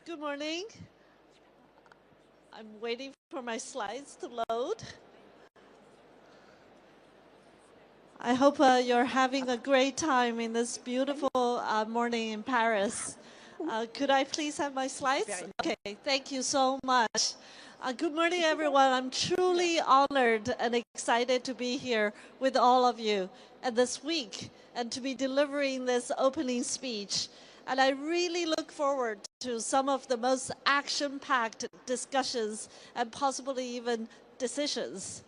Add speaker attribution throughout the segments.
Speaker 1: Good morning. I'm waiting for my slides to load. I hope you're having a great time in this beautiful morning in Paris. Could I please have my slides? Okay, thank you so much. Good morning, everyone. I'm truly honored and excited to be here with all of you this week and to be delivering this opening speech. And I really look forward to some of the most action-packed discussions and possibly even decisions.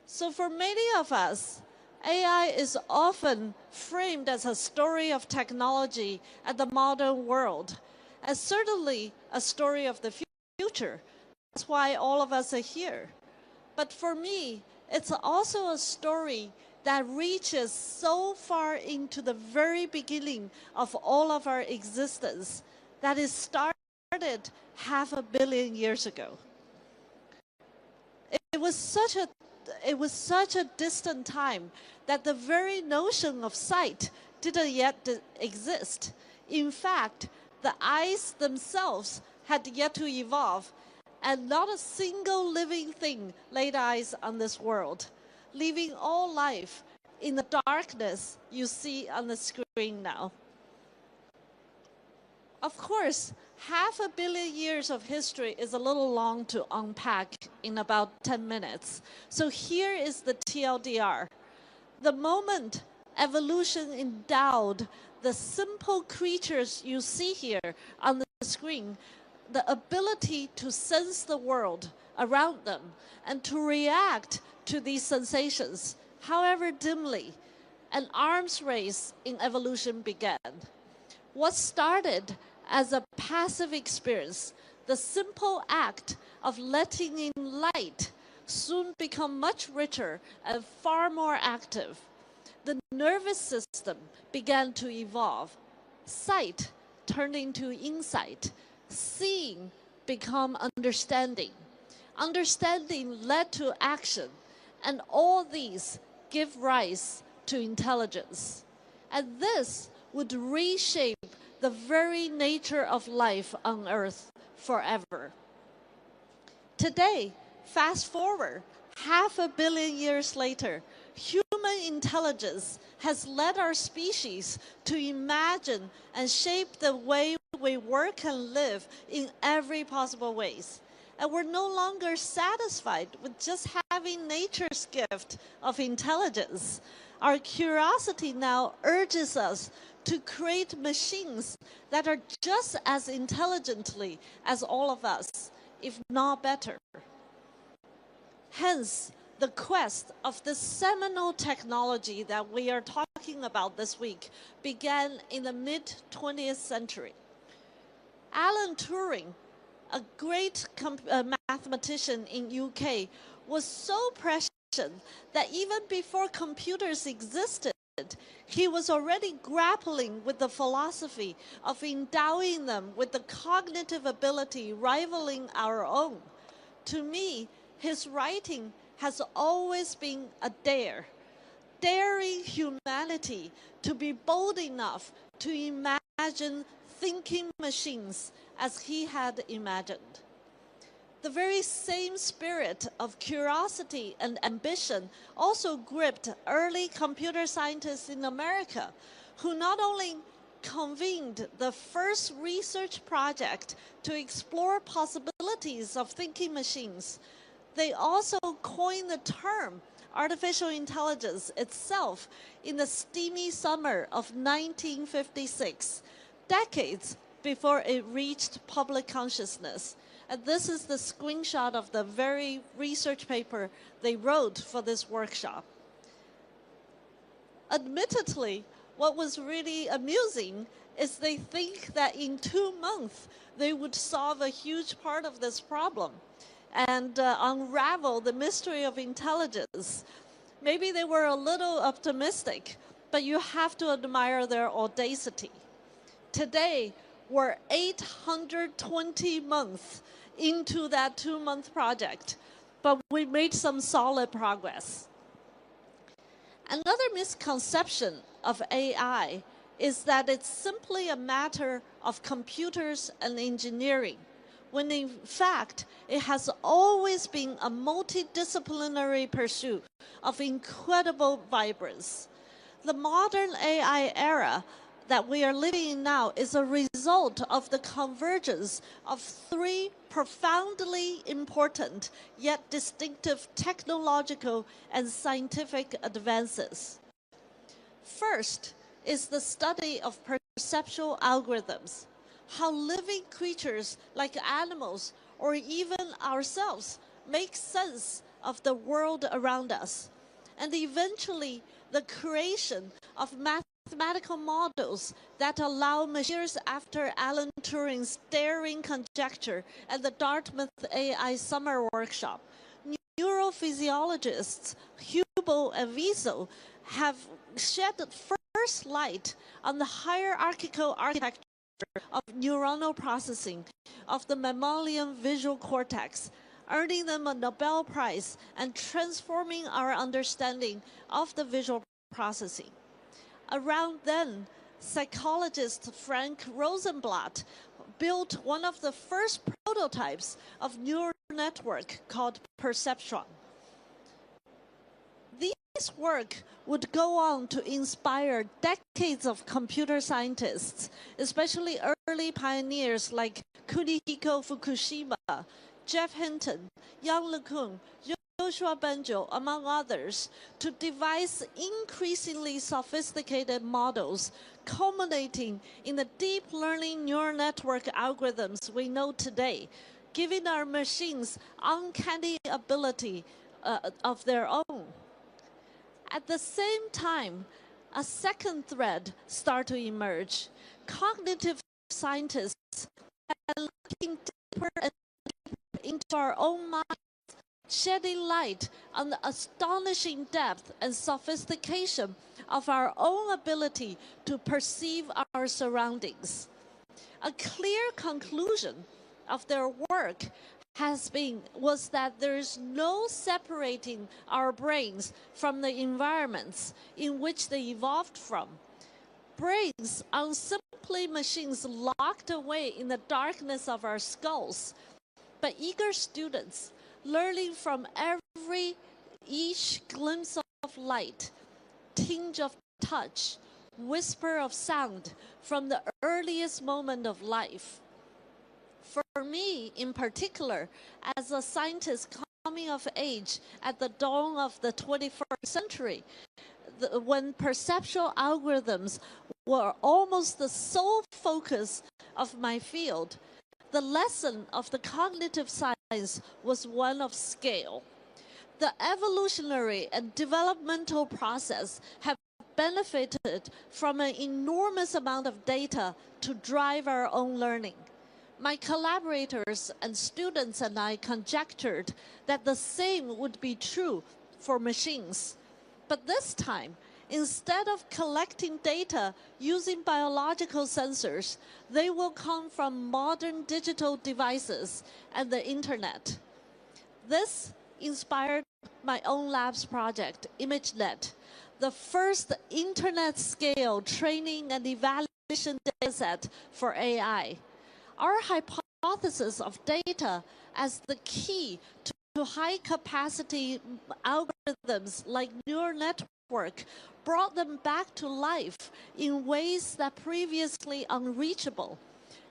Speaker 1: So for many of us, AI is often framed as a story of technology and the modern world, and certainly a story of the future. That's why all of us are here. But for me, it's also a story that reaches so far into the very beginning of all of our existence that it started 500 million years ago. It was such a distant time that the very notion of sight didn't yet exist. In fact, the eyes themselves had yet to evolve, and not a single living thing laid eyes on this world, leaving all life in the darkness you see on the screen now. Of course, 500 million years of history is a little long to unpack in about 10 minutes. So here is the TLDR. The moment evolution endowed the simple creatures you see here on the screen the ability to sense the world around them and to react to these sensations, however dimly, an arms race in evolution began. What started as a passive experience, the simple act of letting in light, soon become much richer and far more active. The nervous system began to evolve. Sight turned into insight. Seeing become understanding. Understanding led to action. And all these give rise to intelligence. And this would reshape the very nature of life on Earth forever. Today, fast forward 500 million years later, human intelligence has led our species to imagine and shape the way we work and live in every possible ways. And we're no longer satisfied with just having nature's gift of intelligence. Our curiosity now urges us to create machines that are just as intelligently as all of us, if not better. Hence, the quest of this seminal technology that we are talking about this week began in the mid-20th century. Alan Turing, a great mathematician in UK, was so prescient that even before computers existed, he was already grappling with the philosophy of endowing them with the cognitive ability rivaling our own. To me, his writing has always been a dare, daring humanity to be bold enough to imagine thinking machines as he had imagined. The very same spirit of curiosity and ambition also gripped early computer scientists in America, who not only convened the first research project to explore possibilities of thinking machines, they also coined the term artificial intelligence itself in the steamy summer of 1956, decades before it reached public consciousness. And this is the screenshot of the very research paper they wrote for this workshop. Admittedly, what was really amusing is they think that in 2 months they would solve a huge part of this problem and unravel the mystery of intelligence. Maybe they were a little optimistic, but you have to admire their audacity. Today, we're 820 months into that 2-month project, but we made some solid progress. Another misconception of AI is that it's simply a matter of computers and engineering, when in fact it has always been a multidisciplinary pursuit of incredible vibrance. The modern AI era that we are living in now is a result of the convergence of three profoundly important yet distinctive technological and scientific advances. First is the study of perceptual algorithms, how living creatures like animals or even ourselves make sense of the world around us, and eventually the creation of mathematical models that allow machines after Alan Turing's daring conjecture at the Dartmouth AI Summer Workshop. Neurophysiologists Hubel and Wiesel have shed first light on the hierarchical architecture of neuronal processing of the mammalian visual cortex, earning them a Nobel Prize and transforming our understanding of the visual processing. Around then, psychologist Frank Rosenblatt built one of the first prototypes of neural network called perceptron. This work would go on to inspire decades of computer scientists, especially early pioneers like Kunihiko Fukushima, Jeff Hinton, Yang LeCun, Joshua Bengio, among others, to devise increasingly sophisticated models culminating in the deep learning neural network algorithms we know today, giving our machines uncanny ability of their own. At the same time, a second thread started to emerge. Cognitive scientists are looking deeper and deeper into our own minds, shedding light on the astonishing depth and sophistication of our own ability to perceive our surroundings. A clear conclusion of their work was that there is no separating our brains from the environments in which they evolved from. Brains are simply machines locked away in the darkness of our skulls, but eager students learning from each glimpse of light, tinge of touch, whisper of sound from the earliest moment of life. For me, in particular, as a scientist coming of age at the dawn of the 21st century, when perceptual algorithms were almost the sole focus of my field, the lesson of the cognitive science was one of scale. The evolutionary and developmental process have benefited from an enormous amount of data to drive our own learning. My collaborators and students and I conjectured that the same would be true for machines. But this time, instead of collecting data using biological sensors, they will come from modern digital devices and the internet. This inspired my own lab's project, ImageNet, the first internet-scale training and evaluation dataset for AI. Our hypothesis of data as the key to high-capacity algorithms like neural network brought them back to life in ways that previously unreachable,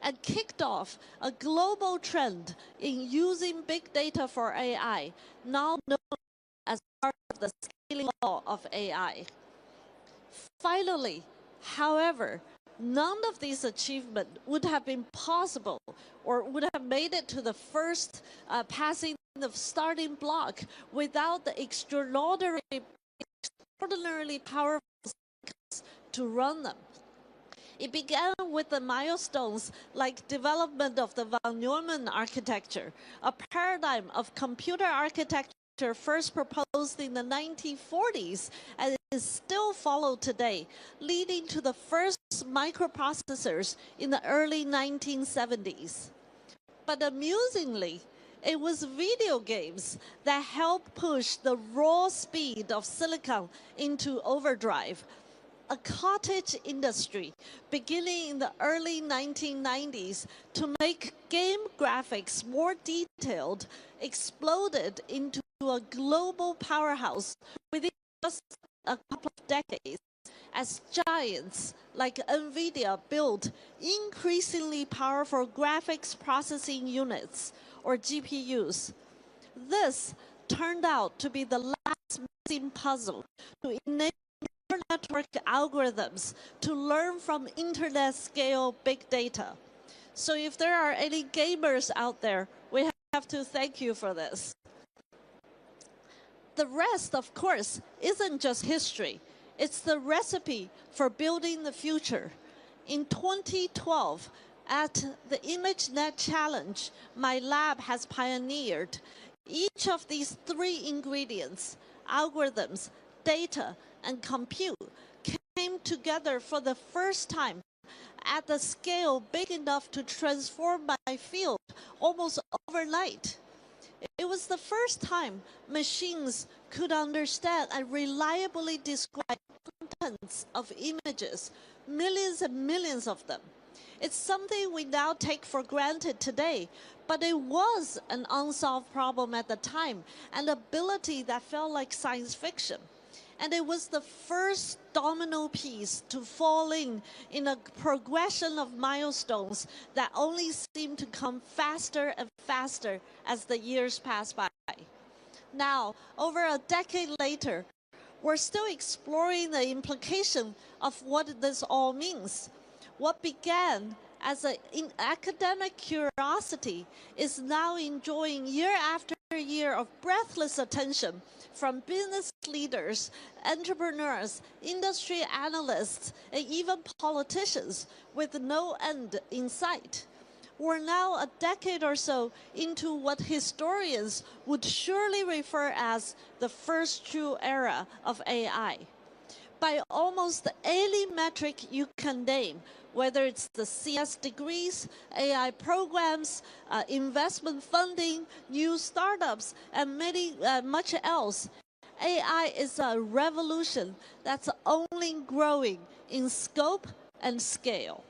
Speaker 1: and kicked off a global trend in using big data for AI, now known as part of the scaling law of AI. Finally, however, none of these achievements would have been possible or would have made it to the first passing of starting block without the extraordinarily powerful systems to run them. It began with the milestones like development of the von Neumann architecture, a paradigm of computer architecture first proposed in the 1940s and is still followed today, leading to the first microprocessors in the early 1970s. But amusingly, it was video games that helped push the raw speed of silicon into overdrive. a cottage industry beginning in the early 1990s to make game graphics more detailed exploded into a global powerhouse within just a couple of decades, as giants like NVIDIA built increasingly powerful graphics processing units, or GPUs. This turned out to be the last missing puzzle to enable network algorithms to learn from internet-scale big data. So if there are any gamers out there, we have to thank you for this. The rest, of course, isn't just history. It's the recipe for building the future. In 2012, at the ImageNet Challenge, my lab has pioneered each of these three ingredients, algorithms, data, and compute, came together for the first time at the scale big enough to transform my field almost overnight. It was the first time machines could understand and reliably describe contents of images, millions and millions of them. It's something we now take for granted today, but it was an unsolved problem at the time, an ability that felt like science fiction. And it was the first domino piece to fall in a progression of milestones that only seemed to come faster and faster as the years passed by. Now, over a decade later, we're still exploring the implication of what this all means. What began as an academic curiosity is now enjoying year after year of breathless attention from business leaders, entrepreneurs, industry analysts, and even politicians with no end in sight. We're now a decade or so into what historians would surely refer as the first true era of AI. By almost any metric you can name, whether it's the CS degrees, AI programs, investment funding, new startups, and much else, AI is a revolution that's only growing in scope and scale.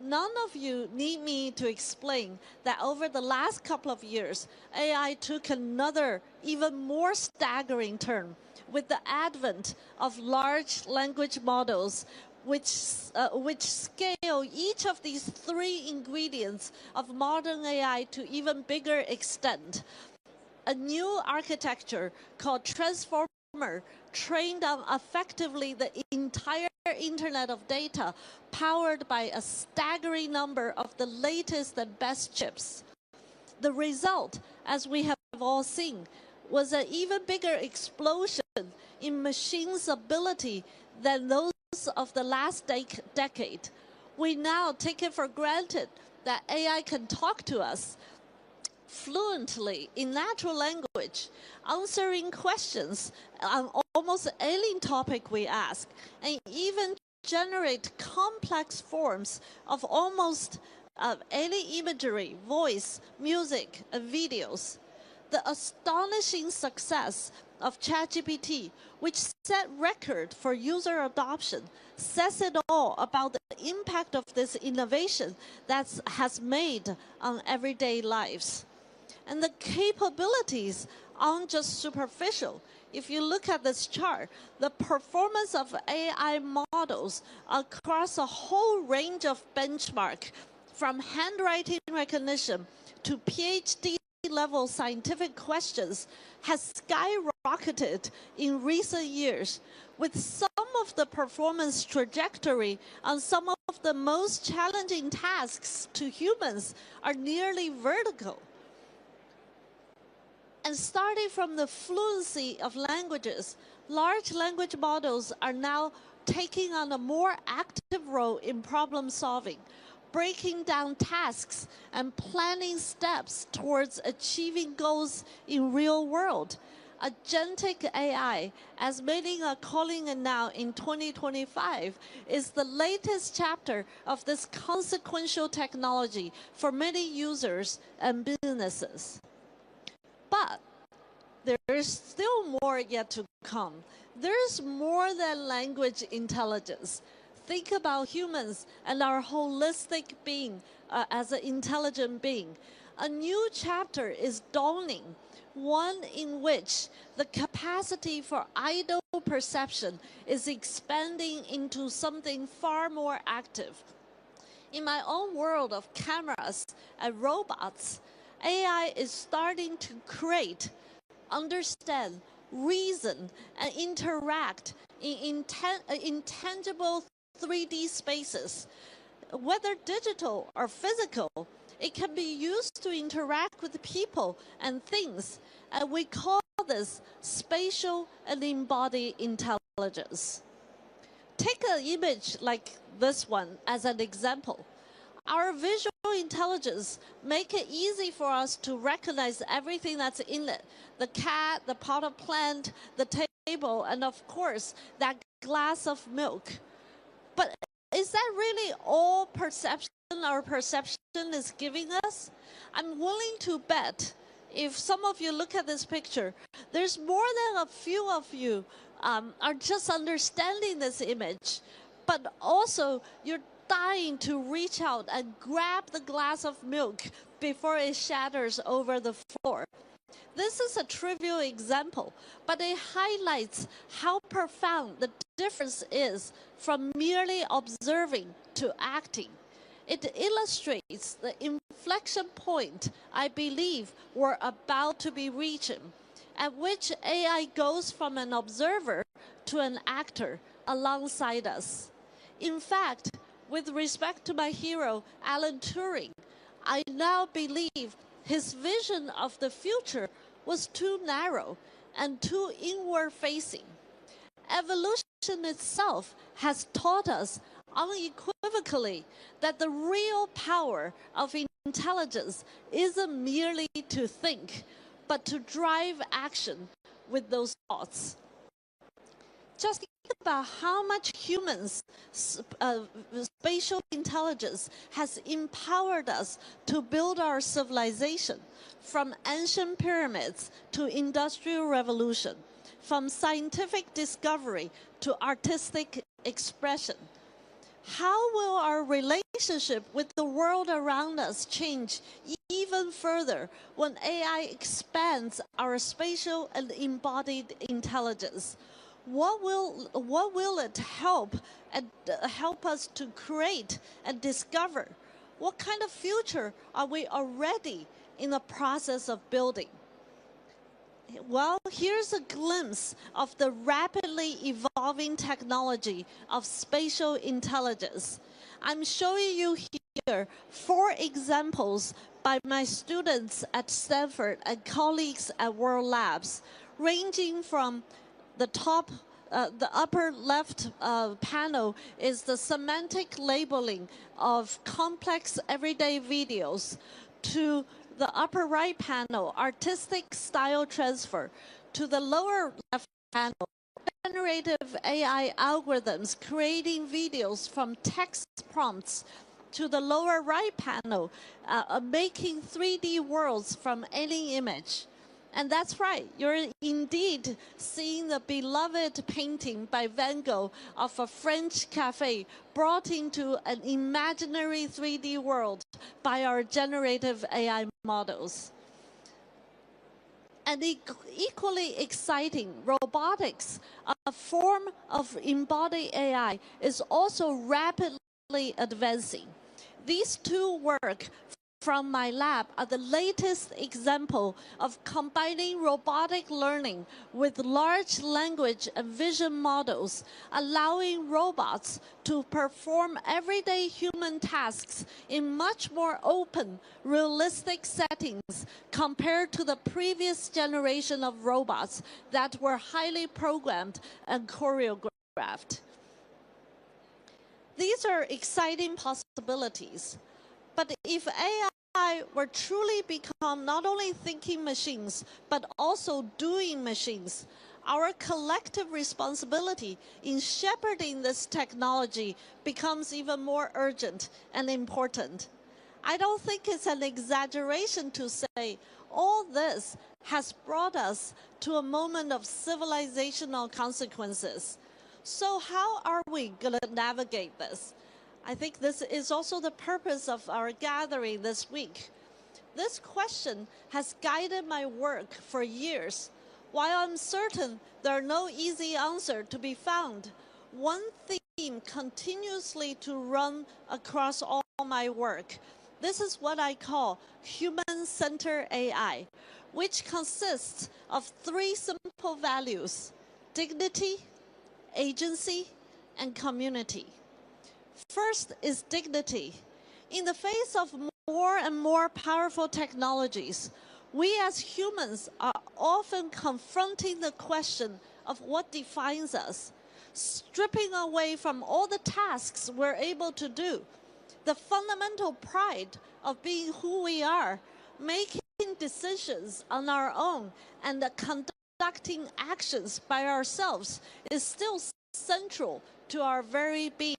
Speaker 1: None of you need me to explain that over the last couple of years, AI took another, even more staggering turn with the advent of large language models, which scale each of these three ingredients of modern AI to even bigger extent. A new architecture called Transformer trained on effectively the entire internet of data, powered by a staggering number of the latest and best chips. The result, as we have all seen, was an even bigger explosion in machines' ability than those of the last decade. We now take it for granted that AI can talk to us fluently in natural language, answering questions on almost any topic we ask, and even generate complex forms of almost any imagery, voice, music, and videos. The astonishing success of ChatGPT, which set record for user adoption, says it all about the impact of this innovation that has made on everyday lives. And the capabilities aren't just superficial. If you look at this chart, the performance of AI models across a whole range of benchmarks, from handwriting recognition to PhD level scientific questions, has skyrocketed in recent years, with some of the performance trajectory on some of the most challenging tasks to humans are nearly vertical. And starting from the fluency of languages, large language models are now taking on a more active role in problem solving, breaking down tasks and planning steps towards achieving goals in real world. Agentic AI, as many are calling it now in 2025, is the latest chapter of this consequential technology for many users and businesses. But there is still more yet to come. There is more than language intelligence. Think about humans and our holistic being as an intelligent being. A new chapter is dawning, one in which the capacity for idle perception is expanding into something far more active. In my own world of cameras and robots, AI is starting to create, understand, reason, and interact in intangible 3D spaces. Whether digital or physical, it can be used to interact with people and things, and we call this spatial and embodied intelligence. Take an image like this one as an example. Our visual intelligence make it easy for us to recognize everything that's in it. The cat, the potted plant, the table, and of course, that glass of milk. But is that really all perception our perception is giving us? I'm willing to bet if some of you look at this picture, there's more than a few of you are just understanding this image, but also you're dying to reach out and grab the glass of milk before it shatters over the floor. This is a trivial example, but it highlights how profound the difference is from merely observing to acting. It illustrates the inflection point I believe we're about to be reaching, at which AI goes from an observer to an actor alongside us. In fact, with respect to my hero, Alan Turing, I now believe his vision of the future was too narrow and too inward-facing. Evolution itself has taught us unequivocally that the real power of intelligence isn't merely to think, but to drive action with those thoughts. Just think about how much humans' spatial intelligence has empowered us to build our civilization, from ancient pyramids to industrial revolution, from scientific discovery to artistic expression. How will our relationship with the world around us change even further when AI expands our spatial and embodied intelligence? What will it help us to create and discover? What kind of future are we already in the process of building? Well, here's a glimpse of the rapidly evolving technology of spatial intelligence. I'm showing you here 4 examples by my students at Stanford and colleagues at World Labs, ranging from the upper left panel is the semantic labeling of complex everyday videos, to the upper right panel, artistic style transfer, to the lower left panel, generative AI algorithms creating videos from text prompts, to the lower right panel, making 3D worlds from any image. And that's right, you're indeed seeing the beloved painting by Van Gogh of a French cafe brought into an imaginary 3D world by our generative AI models. And equally exciting, robotics, a form of embodied AI, is also rapidly advancing. These 2 work from my lab are the latest example of combining robotic learning with large language and vision models, allowing robots to perform everyday human tasks in much more open, realistic settings compared to the previous generation of robots that were highly programmed and choreographed. These are exciting possibilities. But if AI were truly become not only thinking machines, but also doing machines, our collective responsibility in shepherding this technology becomes even more urgent and important. I don't think it's an exaggeration to say all this has brought us to a moment of civilizational consequences. So how are we going to navigate this? I think this is also the purpose of our gathering this week. This question has guided my work for years. While I'm certain there are no easy answers to be found, one theme continuously to run across all my work. This is what I call human-centered AI, which consists of three simple values: dignity, agency, and community. First is dignity. In the face of more and more powerful technologies, we as humans are often confronting the question of what defines us, stripping away from all the tasks we're able to do, the fundamental pride of being who we are, making decisions on our own, and conducting actions by ourselves is still central to our very being.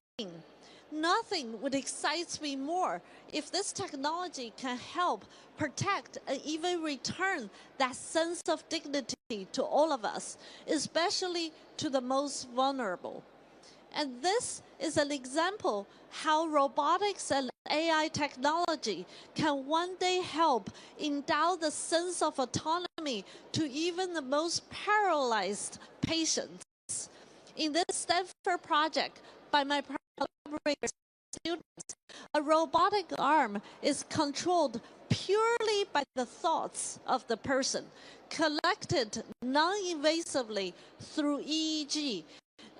Speaker 1: Nothing would excite me more if this technology can help protect and even return that sense of dignity to all of us, especially to the most vulnerable. And this is an example how robotics and AI technology can one day help endow the sense of autonomy to even the most paralyzed patients. In this Stanford project by my collaborators and students, a robotic arm is controlled purely by the thoughts of the person, collected non-invasively through EEG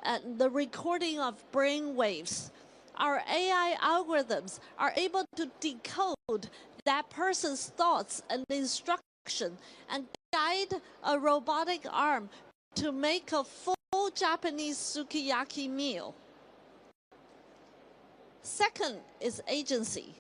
Speaker 1: and the recording of brain waves. Our AI algorithms are able to decode that person's thoughts and instruction and guide a robotic arm to make a full Japanese sukiyaki meal. Second is agency.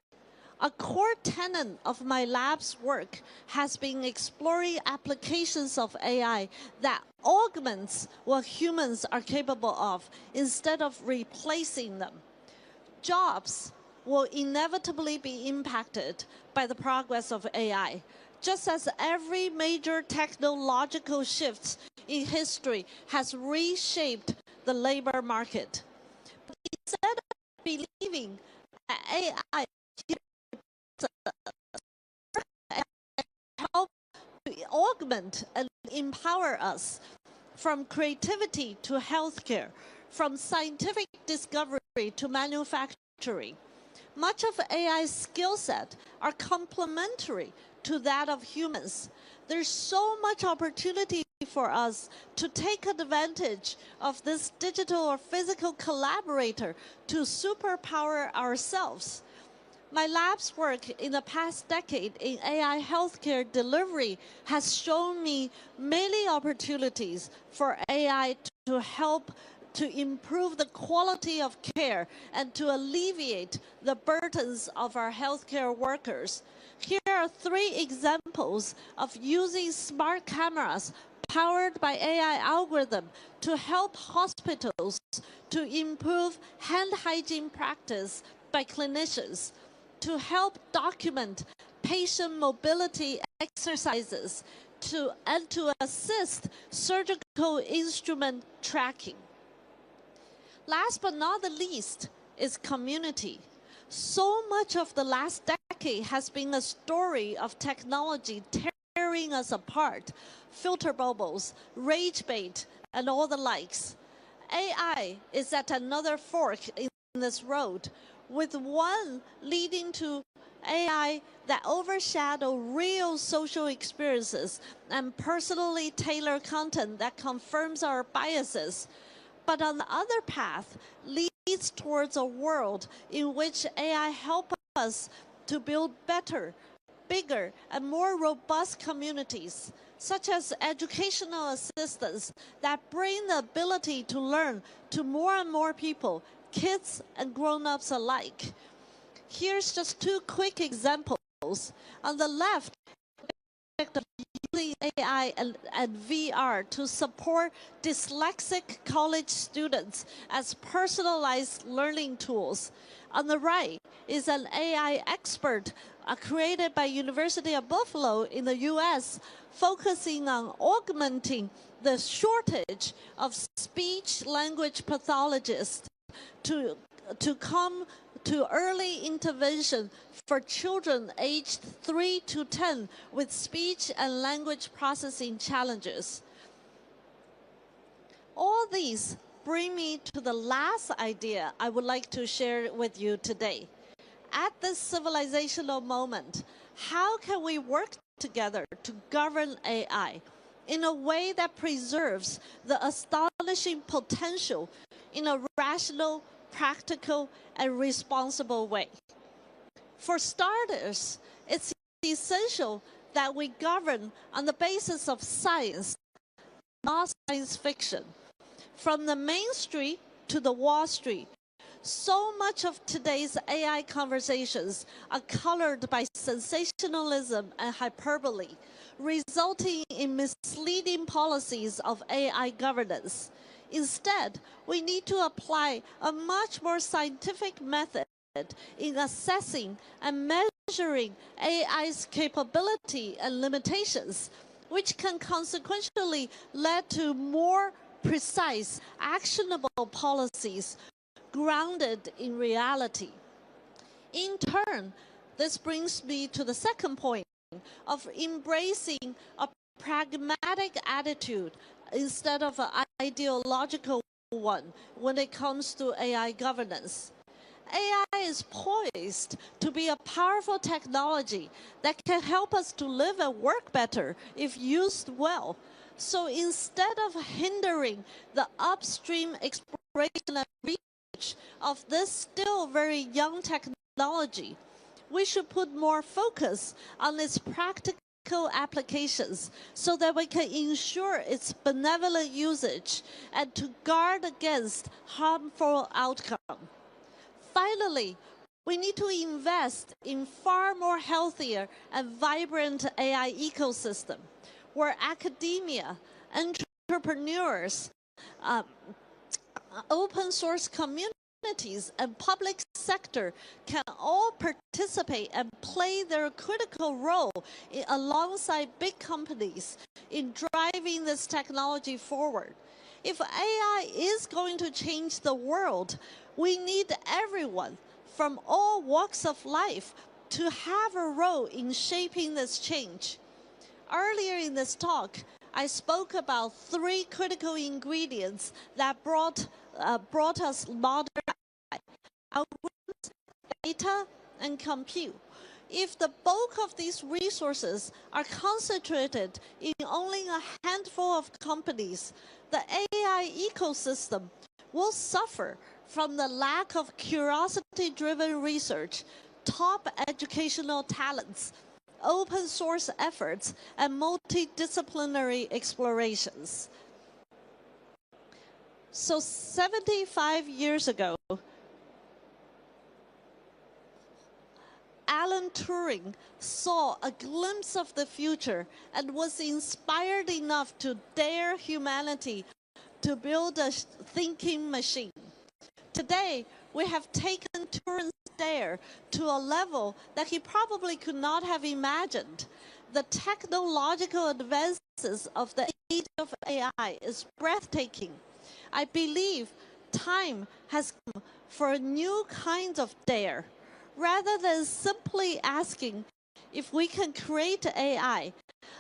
Speaker 1: A core tenet of my lab's work has been exploring applications of AI that augments what humans are capable of instead of replacing them. Jobs will inevitably be impacted by the progress of AI, just as every major technological shift in history has reshaped the labor market. But instead of believing that AI help to augment and empower us, from creativity to healthcare, from scientific discovery to manufacturing. Much of AI's skill set are complementary to that of humans. There's so much opportunity for us to take advantage of this digital or physical collaborator to superpower ourselves. My lab's work in the past decade in AI healthcare delivery has shown me many opportunities for AI to help to improve the quality of care and to alleviate the burdens of our healthcare workers. Here are three examples of using smart cameras powered by AI algorithm to help hospitals to improve hand hygiene practice by clinicians, to help document patient mobility exercises, and to assist surgical instrument tracking. Last but not the least is community. So much of the last decade has been a story of technology tearing us apart, filter bubbles, rage bait, and all the likes. AI is at another fork in this road, with one leading to AI that overshadow real social experiences and personally tailored content that confirms our biases. But on the other path leads towards a world in which AI helps us to build better, bigger, and more robust communities, such as educational assistants that bring the ability to learn to more and more people, kids and grown-ups alike. Here's just two quick examples. On the left, AI and VR to support dyslexic college students as personalized learning tools. On the right is an AI expert created by University of Buffalo in the US, focusing on augmenting the shortage of speech-language pathologists to come to early intervention for children aged 3 to 10 with speech and language processing challenges. All these bring me to the last idea I would like to share with you today. At this civilizational moment, how can we work together to govern AI in a way that preserves the astonishing potential in a rational, practical, and responsible way? For starters, it's essential that we govern on the basis of science, not science fiction. From the Main Street to the Wall Street, so much of today's AI conversations are colored by sensationalism and hyperbole, resulting in misleading policies of AI governance. Instead, we need to apply a much more scientific method in assessing and measuring AI's capability and limitations, which can consequentially lead to more precise, actionable policies grounded in reality. In turn, this brings me to the second point of embracing a pragmatic attitude instead of an ideological one when it comes to AI governance. AI is poised to be a powerful technology that can help us to live and work better if used well. So instead of hindering the upstream exploration and research of this still very young technology, we should put more focus on its practical applications so that we can ensure its benevolent usage and to guard against harmful outcomes. Finally, we need to invest in far more healthier and vibrant AI ecosystem where academia, entrepreneurs, open source communities, and public sector can all participate and play their critical role alongside big companies in driving this technology forward. If AI is going to change the world, we need everyone from all walks of life to have a role in shaping this change. Earlier in this talk, I spoke about 3 critical ingredients that brought us modern AI: algorithms, data, and compute. If the bulk of these resources are concentrated in only a handful of companies, the AI ecosystem will suffer from the lack of curiosity-driven research, top educational talents, open source efforts, and multidisciplinary explorations. So 75 years ago, Alan Turing saw a glimpse of the future and was inspired enough to dare humanity to build a thinking machine. Today, we have taken Turing's dare to a level that he probably could not have imagined. The technological advances of the age of AI is breathtaking. I believe time has come for new kinds of dare. Rather than simply asking if we can create AI,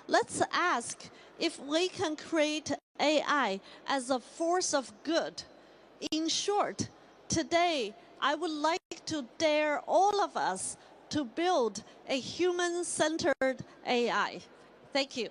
Speaker 1: let's ask if we can create AI as a force of good. In short, today, I would like to dare all of us to build a human-centered AI. Thank you.